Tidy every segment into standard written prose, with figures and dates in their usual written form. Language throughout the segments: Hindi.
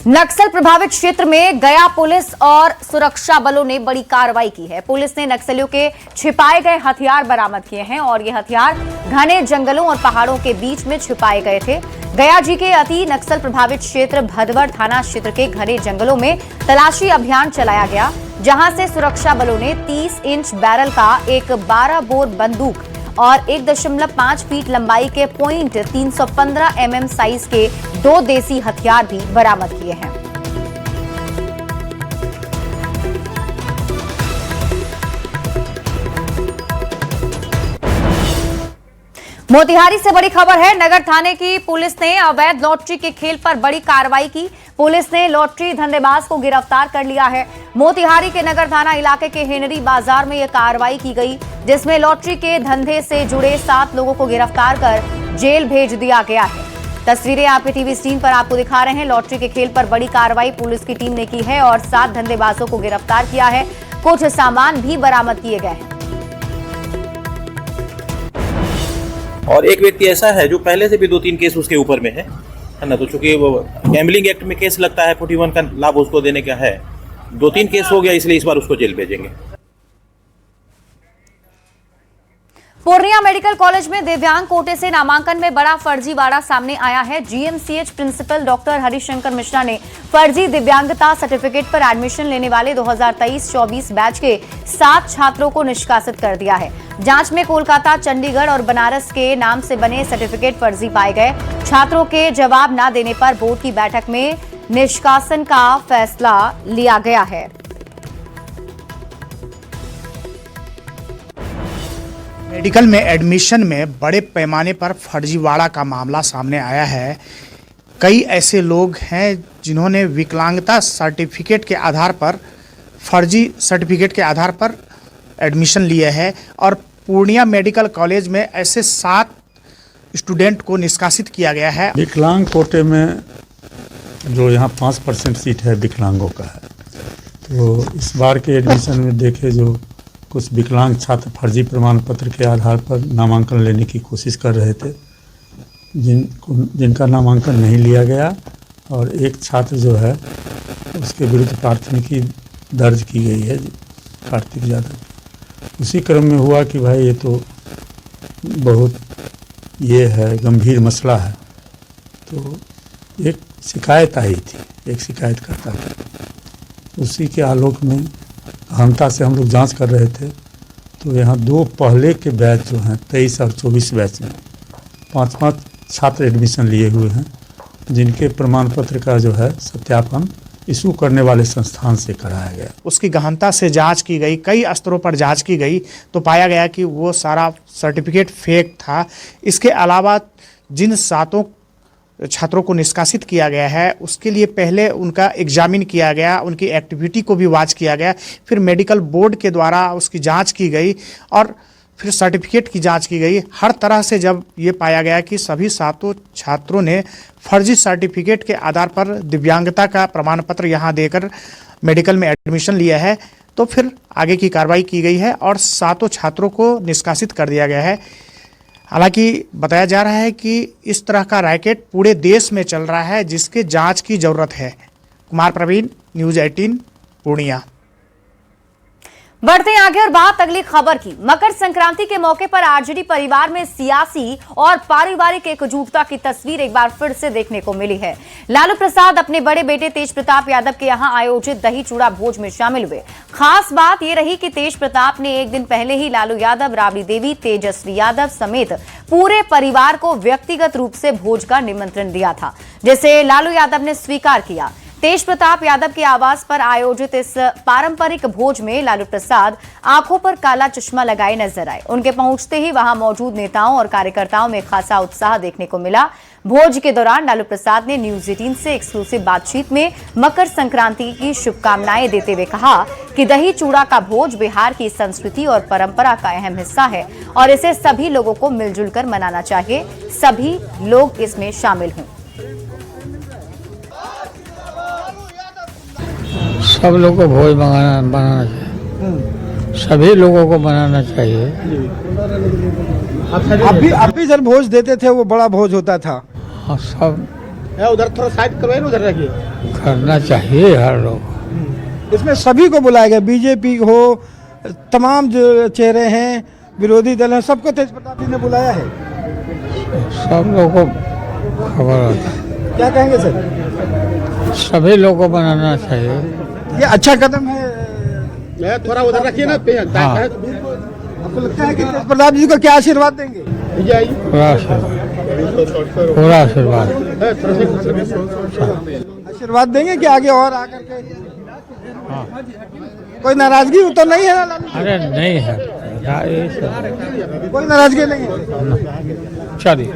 नक्सल प्रभावित क्षेत्र में गया पुलिस और सुरक्षा बलों ने बड़ी कार्रवाई की है। पुलिस ने नक्सलियों के छिपाए गए हथियार बरामद किए हैं और ये हथियार घने जंगलों और पहाड़ों के बीच में छिपाए गए थे। गया जी के अति नक्सल प्रभावित क्षेत्र भदवर थाना क्षेत्र के घने जंगलों में तलाशी अभियान चलाया गया, जहां से सुरक्षा बलों ने 30 इंच बैरल का एक 12 बोर बंदूक और 1.5 फीट लंबाई के .315 mm साइज के 2 देसी हथियार भी बरामद किए हैं। मोतिहारी से बड़ी खबर है। नगर थाने की पुलिस ने अवैध लॉटरी के खेल पर बड़ी कार्रवाई की। पुलिस ने लॉटरी धंधेबाज को गिरफ्तार कर लिया है। मोतिहारी के नगर थाना इलाके के हेनरी बाजार में यह कार्रवाई की गई, जिसमें लॉटरी के धंधे से जुड़े 7 लोगों को गिरफ्तार कर जेल भेज दिया गया है। तस्वीरें आपके टीवी स्क्रीन पर आपको दिखा रहे हैं। लॉटरी के खेल पर बड़ी कार्रवाई पुलिस की टीम ने की है और 7 धंधेबाजों को गिरफ्तार किया है। कुछ सामान भी बरामद किए गए हैं। और एक व्यक्ति ऐसा है जो पहले से भी 2-3 केस उसके ऊपर में है ना। तो चूंकि वो गैम्बलिंग एक्ट में केस लगता है, 41 का लाभ उसको देने का है, 2-3 केस हो गया, इसलिए इस बार उसको जेल भेजेंगे। पूर्णिया मेडिकल कॉलेज में दिव्यांग कोटे से नामांकन में बड़ा फर्जीवाड़ा सामने आया है। GMCH principal doctor Harishankar Mishra ने फर्जी दिव्यांगता सर्टिफिकेट पर एडमिशन लेने वाले 2023-24 बैच के 7 छात्रों को निष्कासित कर दिया है। जांच में कोलकाता, चंडीगढ़ और बनारस के नाम से बने सर्टिफिकेट फर्जी पाए गए। छात्रों के जवाब न देने पर बोर्ड की बैठक में निष्कासन का फैसला लिया गया है। मेडिकल में एडमिशन में बड़े पैमाने पर फर्जीवाड़ा का मामला सामने आया है। कई ऐसे लोग हैं जिन्होंने विकलांगता सर्टिफिकेट के आधार पर, फर्जी सर्टिफिकेट के आधार पर एडमिशन लिए हैं और पूर्णिया मेडिकल कॉलेज में ऐसे 7 स्टूडेंट को निष्कासित किया गया है। विकलांग कोटे में जो यहाँ 5% सीट है विकलांगों का है, तो इस बार के एडमिशन में देखे जो कुछ विकलांग छात्र फर्जी प्रमाण पत्र के आधार पर नामांकन लेने की कोशिश कर रहे थे, जिनका नामांकन नहीं लिया गया और एक छात्र जो है उसके विरुद्ध प्राथमिकी दर्ज की गई है, कार्तिक यादव। उसी क्रम में हुआ कि भाई ये तो बहुत ये है, गंभीर मसला है, तो एक शिकायत आई थी, एक शिकायत करता था। उसी के आलोक में गहनता से हम लोग जांच कर रहे थे, तो यहाँ 2 पहले के बैच जो हैं 23 और 24 बैच में 5-5 छात्र एडमिशन लिए हुए हैं, जिनके प्रमाण पत्र का जो है सत्यापन इशू करने वाले संस्थान से कराया गया। उसकी गहनता से जांच की गई, कई स्तरों पर जांच की गई, तो पाया गया कि वो सारा सर्टिफिकेट फेक था। इसके अलावा जिन 7 छात्रों को निष्कासित किया गया है, उसके लिए पहले उनका एग्जामिन किया गया, उनकी एक्टिविटी को भी वॉच किया गया, फिर मेडिकल बोर्ड के द्वारा उसकी जांच की गई और फिर सर्टिफिकेट की जांच की गई। हर तरह से जब ये पाया गया कि सभी 7 छात्रों ने फर्जी सर्टिफिकेट के आधार पर दिव्यांगता का प्रमाण पत्र यहाँ देकर मेडिकल में एडमिशन लिया है, तो फिर आगे की कार्रवाई की गई है और 7 छात्रों को निष्कासित कर दिया गया है। हालांकि बताया जा रहा है कि इस तरह का रैकेट पूरे देश में चल रहा है, जिसके जांच की जरूरत है। कुमार प्रवीण, न्यूज़ 18, पूर्णिया। बढ़ते हैं आगे और बात अगली खबर की। मकर संक्रांति के मौके पर आरजेडी परिवार में सियासी और पारिवारिक एकजुटता की तस्वीर एक बार फिर से देखने को मिली है। लालू प्रसाद अपने बड़े बेटे तेज प्रताप यादव के यहां आयोजित दही चूड़ा भोज में शामिल हुए। खास बात यह रही कि तेज प्रताप ने एक दिन पहले ही लालू यादव, राबड़ी देवी, तेजस्वी यादव समेत पूरे परिवार को व्यक्तिगत रूप से भोज का निमंत्रण दिया था, जिसे लालू यादव ने स्वीकार किया। तेज प्रताप यादव के आवास पर आयोजित इस पारंपरिक भोज में लालू प्रसाद आंखों पर काला चश्मा लगाए नजर आए। उनके पहुंचते ही वहां मौजूद नेताओं और कार्यकर्ताओं में खासा उत्साह देखने को मिला। भोज के दौरान लालू प्रसाद ने न्यूज़ 18 से एक्सक्लूसिव बातचीत में मकर संक्रांति की शुभकामनाएं देते हुए कहा कि दही चूड़ा का भोज बिहार की संस्कृति और परंपरा का अहम हिस्सा है और इसे सभी लोगों को मिलजुल कर मनाना चाहिए। सभी लोग इसमें शामिल हों। सब लोग को भोज बनाना चाहिए, सभी लोगों को बनाना चाहिए। अब भी जब भोज देते थे वो बड़ा भोज होता था। हाँ, सब उधर थोड़ा साइड करवाइए, उधर रखिए। करना चाहिए हर लोग। इसमें सभी को बुलाया गया, बीजेपी हो, तमाम जो चेहरे हैं, विरोधी दल हैं, सबको तेज प्रताप जी ने बुलाया है। सब लोग को खबर होता है। क्या कहेंगे सर? सभी लोग को बनाना चाहिए। ये अच्छा कदम है। थोड़ा उधर रखिए ना। हाँ। आपको लगता है कि तेज प्रताप जी को क्या आशीर्वाद देंगे? पूरा आशीर्वाद। आशीर्वाद देंगे कि आगे और आकर के कोई नाराजगी तो नहीं है ना? अरे नहीं है ये सब। कोई नाराजगी नहीं है। चलिए।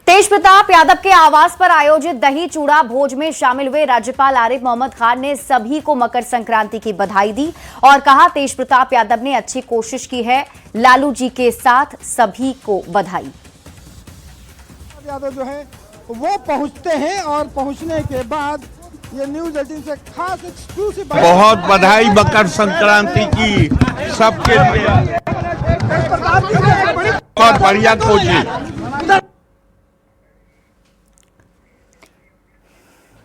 तेज प्रताप यादव के आवास पर आयोजित दही चूड़ा भोज में शामिल हुए राज्यपाल आरिफ मोहम्मद खान ने सभी को मकर संक्रांति की बधाई दी और कहा, तेज प्रताप यादव ने अच्छी कोशिश की है। लालू जी के साथ सभी को बधाई। यादव जो है वो पहुंचते हैं और पहुंचने के बाद ये न्यूज़ 18 से खास एक्सक्लूसिव बहुत बधाई मकर संक्रांति की सबके लिए। बहुत बढ़िया कोशिश।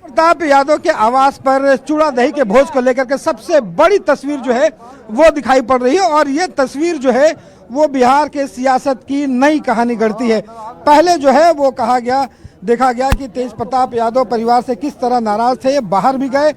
प्रताप यादव के आवास पर चूड़ा दही के भोज को लेकर के सबसे बड़ी तस्वीर जो है वो दिखाई पड़ रही है और ये तस्वीर जो है वो बिहार के सियासत की नई कहानी गढ़ती है। पहले जो है वो देखा गया कि तेज प्रताप यादव परिवार से किस तरह नाराज थे, बाहर भी गए,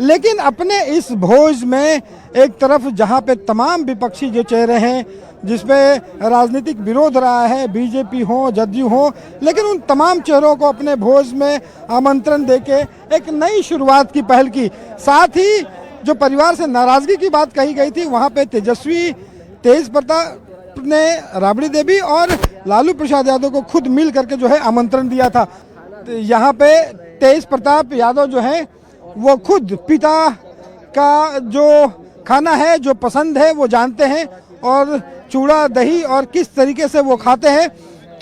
लेकिन अपने इस भोज में एक तरफ जहां पे तमाम विपक्षी जो चेहरे हैं, जिसपे राजनीतिक विरोध रहा है, बीजेपी हो, जदयू हो, लेकिन उन तमाम चेहरों को अपने भोज में आमंत्रण देके एक नई शुरुआत की पहल की। साथ ही जो परिवार से नाराजगी की बात कही गई थी, वहां पे तेज प्रताप ने राबड़ी देवी और लालू प्रसाद यादव को खुद मिल करके जो है आमंत्रण दिया था। तो यहाँ पे तेज प्रताप यादव जो है वो खुद पिता का जो खाना है, जो पसंद है, वो जानते हैं और चूड़ा दही और किस तरीके से वो खाते हैं।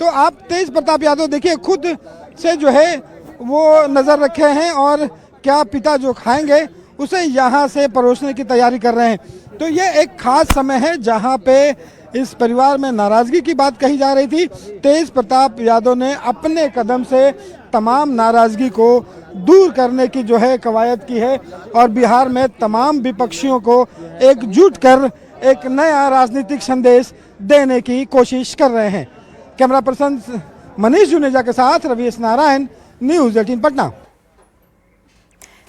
तो आप तेज प्रताप यादव देखिए, खुद से जो है वो नज़र रखे हैं और क्या पिता जो खाएंगे उसे यहाँ से परोसने की तैयारी कर रहे हैं। तो ये एक खास समय है जहाँ पे इस परिवार में नाराजगी की बात कही जा रही थी। तेज प्रताप यादव ने अपने कदम से तमाम नाराजगी को दूर करने की जो है कवायद की है और बिहार में तमाम विपक्षियों को एकजुट कर एक नया राजनीतिक संदेश देने की कोशिश कर रहे हैं। कैमरा पर्सन मनीष जुनेजा के साथ रवि नारायण, न्यूज़ 18 पटना।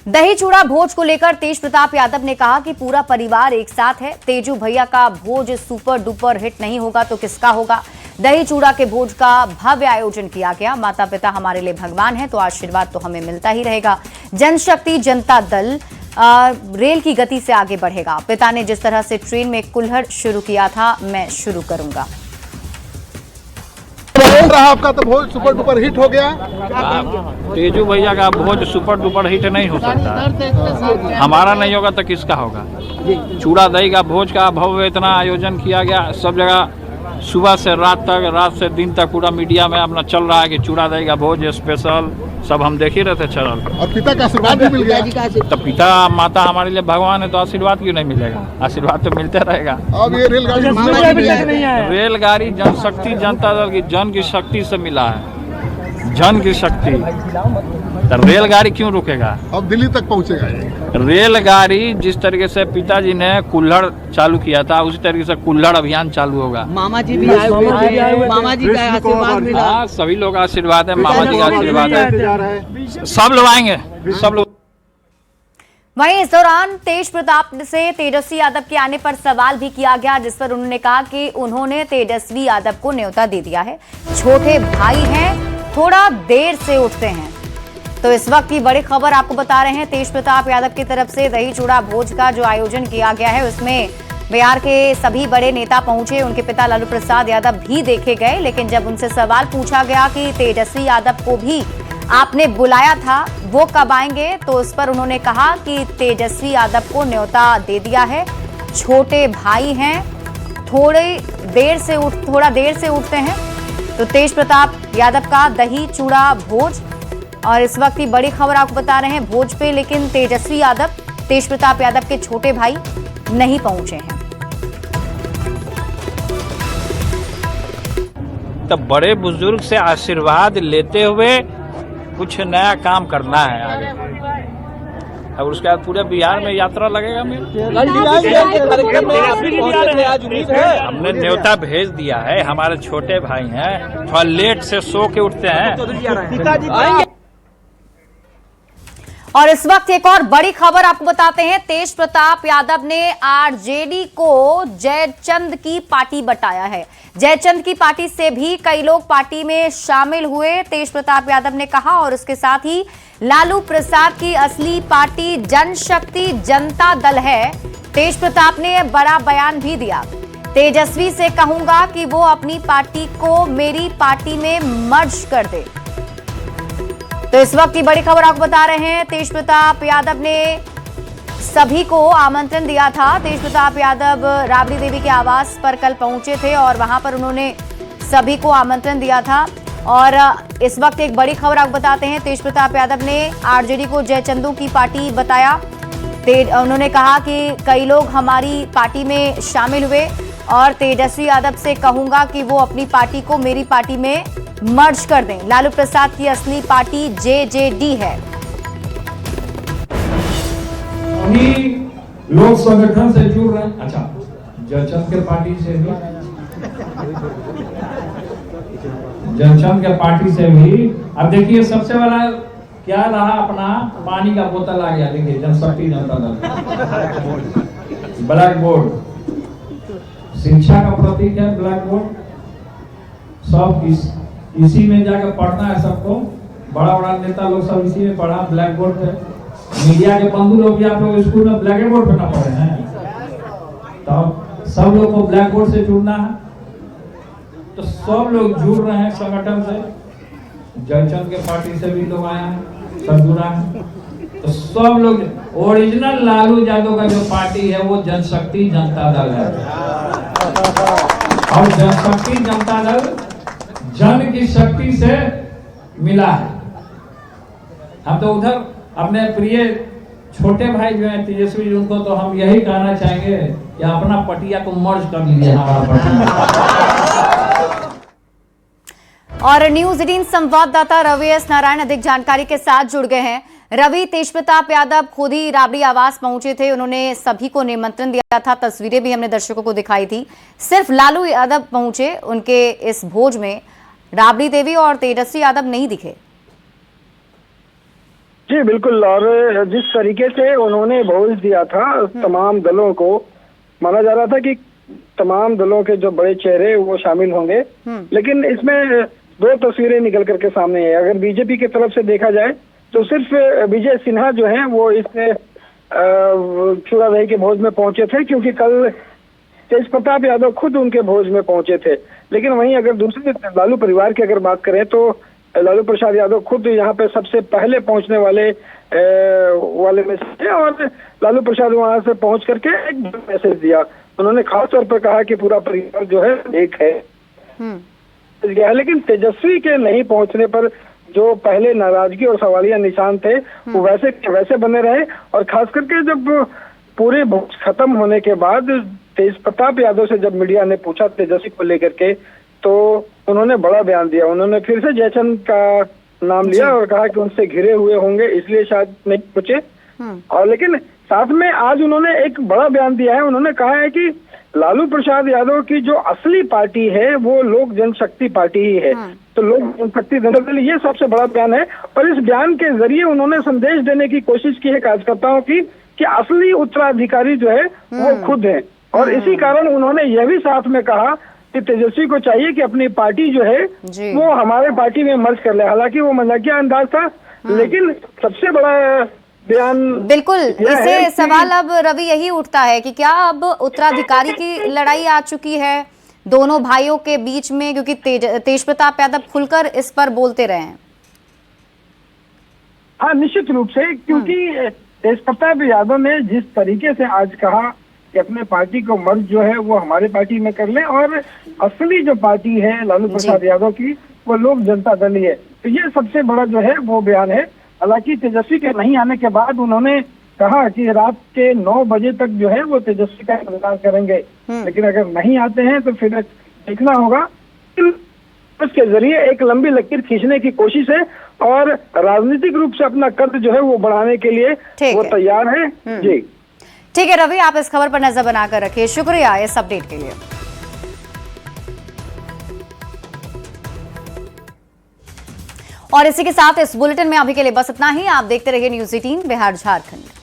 दही चूड़ा भोज को लेकर तेज प्रताप यादव ने कहा कि पूरा परिवार एक साथ है। तेजू भैया का भोज सुपर डुपर हिट नहीं होगा तो किसका होगा। दही चूड़ा के भोज का भव्य आयोजन किया गया। माता पिता हमारे लिए भगवान है तो आशीर्वाद तो हमें मिलता ही रहेगा। जनशक्ति जनता दल रेल की गति से आगे बढ़ेगा। पिता ने जिस तरह से ट्रेन में कुल्हड़ शुरू किया था, मैं शुरू करूंगा। आपका तो भोज सुपर डुपर हिट हो गया। तेजू भैया का भोज सुपर डुपर हिट नहीं हो सकता। हमारा नहीं होगा तो किसका होगा। चूड़ा दही का भोज का भव्य इतना आयोजन किया गया, सब जगह सुबह से रात तक, रात से दिन तक पूरा मीडिया में अपना चल रहा है कि चूड़ा दही का भोज स्पेशल, सब हम देख ही रहे थे चैनल। और पिता का आशीर्वाद भी मिल गया। तो पिता माता हमारे लिए भगवान है तो आशीर्वाद क्यों नहीं मिलेगा। आशीर्वाद तो मिलते रहेगा। अब ये रेलगाड़ी जनशक्ति जनता दल की जन की शक्ति से मिला है, जन की शक्ति। तो रेलगाड़ी क्यों रुकेगा। अब दिल्ली तक पहुंचेगा ये। रेलगाड़ी जिस तरीके से पिताजी ने कुल्हड़ चालू किया था, उसी तरीके से कुल्हड़ अभियान चालू होगा। मामा जी भी आए हुए, मामा जी का आशीर्वाद मिला। हाँ, सभी लोग आशीर्वाद है, मामा जी का आशीर्वाद है, सब लोग आएंगे, सब लोग। वहीं इस दौरान तेज प्रताप से तेजस्वी यादव के आने पर सवाल भी किया गया, जिस पर उन्होंने कहा कि उन्होंने तेजस्वी यादव को न्योता दे दिया है। छोटे भाई हैं, थोड़ा देर से उठते हैं। तो इस वक्त की बड़ी खबर आपको बता रहे हैं, तेज प्रताप यादव की तरफ से दही चूड़ा भोज का जो आयोजन किया गया है उसमें बिहार के सभी बड़े नेता पहुंचे। उनके पिता लालू प्रसाद यादव भी देखे गए, लेकिन जब उनसे सवाल पूछा गया कि तेजस्वी यादव को भी आपने बुलाया था, वो कब आएंगे, तो उस पर उन्होंने कहा कि तेजस्वी यादव को न्योता दे दिया है। छोटे भाई हैं, थोड़ा देर से उठते हैं। तो तेज प्रताप यादव का दही चूड़ा भोज, और इस वक्त की बड़ी खबर आपको बता रहे हैं भोज पे, लेकिन तेजस्वी यादव, तेज प्रताप यादव के छोटे भाई नहीं पहुंचे हैं। तो बड़े बुजुर्ग से आशीर्वाद लेते हुए कुछ नया काम करना है आगे। और उसके बाद पूरे बिहार में यात्रा लगेगा मेरा। हमने न्योता भेज दिया है, हमारे छोटे भाई हैं, थोड़ा लेट से सो के उठते हैं। और इस वक्त एक और बड़ी खबर आपको बताते हैं। तेज प्रताप यादव ने आरजेडी को जयचंद की पार्टी बताया है। जयचंद की पार्टी से भी कई लोग पार्टी में शामिल हुए, तेज प्रताप यादव ने कहा। और उसके साथ ही लालू प्रसाद की असली पार्टी जनशक्ति जनता दल है। तेज प्रताप ने बड़ा बयान भी दिया। तेजस्वी से कहूंगा कि वो अपनी पार्टी को मेरी पार्टी में मर्ज कर दे। तो इस वक्त की बड़ी खबर आपको बता रहे हैं। तेज प्रताप यादव ने सभी को आमंत्रण दिया था। तेज प्रताप यादव राबड़ी देवी के आवास पर कल पहुंचे थे और वहां पर उन्होंने सभी को आमंत्रण दिया था। और इस वक्त एक बड़ी खबर आपको बताते हैं। तेज प्रताप यादव ने आरजेडी को जयचंदू की पार्टी बताया। उन्होंने कहा कि कई लोग हमारी पार्टी में शामिल हुए और तेजस्वी यादव से कहूंगा कि वो अपनी पार्टी को मेरी पार्टी में मर्ज कर दें। लालू प्रसाद की असली पार्टी जेजेडी है। लोग संगठन से जुड़ रहे हैं। अच्छा, जयचंद के पार्टी से भी, जयचंद के पार्टी से भी। अब देखिए सबसे बड़ा क्या रहा, अपना पानी का बोतल आ गया। देखिए जनशक्ति जनता दल, ब्लैक बोर्ड, शिक्षा का प्रतीक है ब्लैक बोर्ड। सब इसी में जाकर पढ़ना है सबको। बड़ा बड़ा नेता लोग सब इसी में पढ़ा, ब्लैक बोर्ड पे। मीडिया के बंधु लोग भी आप लोग स्कूल में ब्लैक बोर्ड पे ना पढ़े हैं, तो सब लोग को ब्लैक बोर्ड से जुड़ना है। तो सब लोग जुड़ रहे हैं संगठन से। जयचंद के पार्टी से भी लोग आए हैं, सब जुड़ा है। तो सब लोग, ओरिजिनल लालू यादव का जो पार्टी है वो जनशक्ति जनता दल है। और जनशक्ति जनता दल जन की शक्ति से मिला है। हम तो उधर अपने प्रिय छोटे भाई जो हैं तेजस्वी जी, उनको तो हम यही कहना चाहेंगे कि अपना पटिया को मर्ज कर लीजिए हमारा पटिया। और न्यूज 18 संवाददाता रवि एस नारायण अधिक जानकारी के साथ जुड़ गए हैं। रवि, तेज प्रताप यादव खुद ही राबड़ी आवास पहुंचे थे, उन्होंने सभी को निमंत्रण दिया था। तस्वीरें भी हमने दर्शकों को दिखाई थी। सिर्फ लालू यादव पहुंचे उनके इस भोज में, राबड़ी देवी और तेजस्वी यादव नहीं दिखे। जी बिल्कुल। और जिस तरीके से उन्होंने भोज दिया था तमाम दलों को, माना जा रहा था कि तमाम दलों के जो बड़े चेहरे वो शामिल होंगे, लेकिन इसमें दो तस्वीरें निकल करके सामने है। अगर बीजेपी की तरफ से देखा जाए तो सिर्फ विजय सिन्हा जो है वो इस चूड़ा दही के भोज में पहुंचे थे, क्योंकि कल तेज प्रताप यादव खुद उनके भोज में पहुंचे थे। लेकिन वहीं अगर दूसरी लालू परिवार की अगर बात करें तो लालू प्रसाद यादव खुद यहाँ पे सबसे पहले पहुंचने वाले में से, और लालू प्रसाद वहां से पहुंच करके एक मैसेज दिया। उन्होंने खास तौर पर कहा कि पूरा परिवार जो है एक है। लेकिन तेजस्वी के नहीं पहुंचने पर जो पहले नाराजगी और सवालिया निशान थे वो वैसे के वैसे बने रहे। और खास करके जब पूरे भोज खत्म होने के बाद तेज प्रताप यादव से जब मीडिया ने पूछा तेजस्वी को लेकर के, तो उन्होंने बड़ा बयान दिया। उन्होंने फिर से जयचंद का नाम लिया और कहा कि उनसे घिरे हुए होंगे इसलिए शायद नहीं पूछे। और लेकिन साथ में आज उन्होंने एक बड़ा बयान दिया है। उन्होंने कहा है कि लालू प्रसाद यादव की जो असली पार्टी है वो लोक जनशक्ति पार्टी ही है। तो लोक जनशक्ति जनता दल, ये सबसे बड़ा बयान है। और इस बयान के जरिए उन्होंने संदेश देने की कोशिश की है कार्यकर्ताओं की कि असली उत्तराधिकारी जो है वो खुद है। और इसी कारण उन्होंने यह भी साथ में कहा कि तेजस्वी को चाहिए कि अपनी पार्टी जो है वो हमारे पार्टी में मर्ज कर ले। हालांकि वो मजाकिया अंदाज था, लेकिन सबसे बड़ा बयान बिल्कुल। इससे सवाल अब रवि यही उठता है कि क्या अब उत्तराधिकारी की लड़ाई आ चुकी है दोनों भाइयों के बीच में, क्योंकि तेज प्रताप यादव खुलकर इस पर बोलते रहे हैं। हाँ, निश्चित रूप से, क्योंकि तेज प्रताप यादव ने जिस तरीके से आज कहा कि अपने पार्टी को मर्ज जो है वो हमारे पार्टी में कर ले, और असली जो पार्टी है लालू प्रसाद यादव की वो लोक जनता दल ही है, तो ये सबसे बड़ा जो है वो बयान है। हालांकि तेजस्वी के नहीं आने के बाद उन्होंने कहा कि रात के 9 बजे तक जो है वो तेजस्वी का इंतजार करेंगे, लेकिन अगर नहीं आते हैं तो फिर देखना होगा। उसके जरिए एक लंबी लकीर खींचने की कोशिश है और राजनीतिक रूप से अपना कद जो है वो बढ़ाने के लिए वो तैयार है। जी ठीक है रवि, आप इस खबर पर नजर बनाकर रखिए। शुक्रिया इस अपडेट के लिए। और इसी के साथ इस बुलेटिन में अभी के लिए बस इतना ही। आप देखते रहिए न्यूज़ 18 बिहार झारखंड।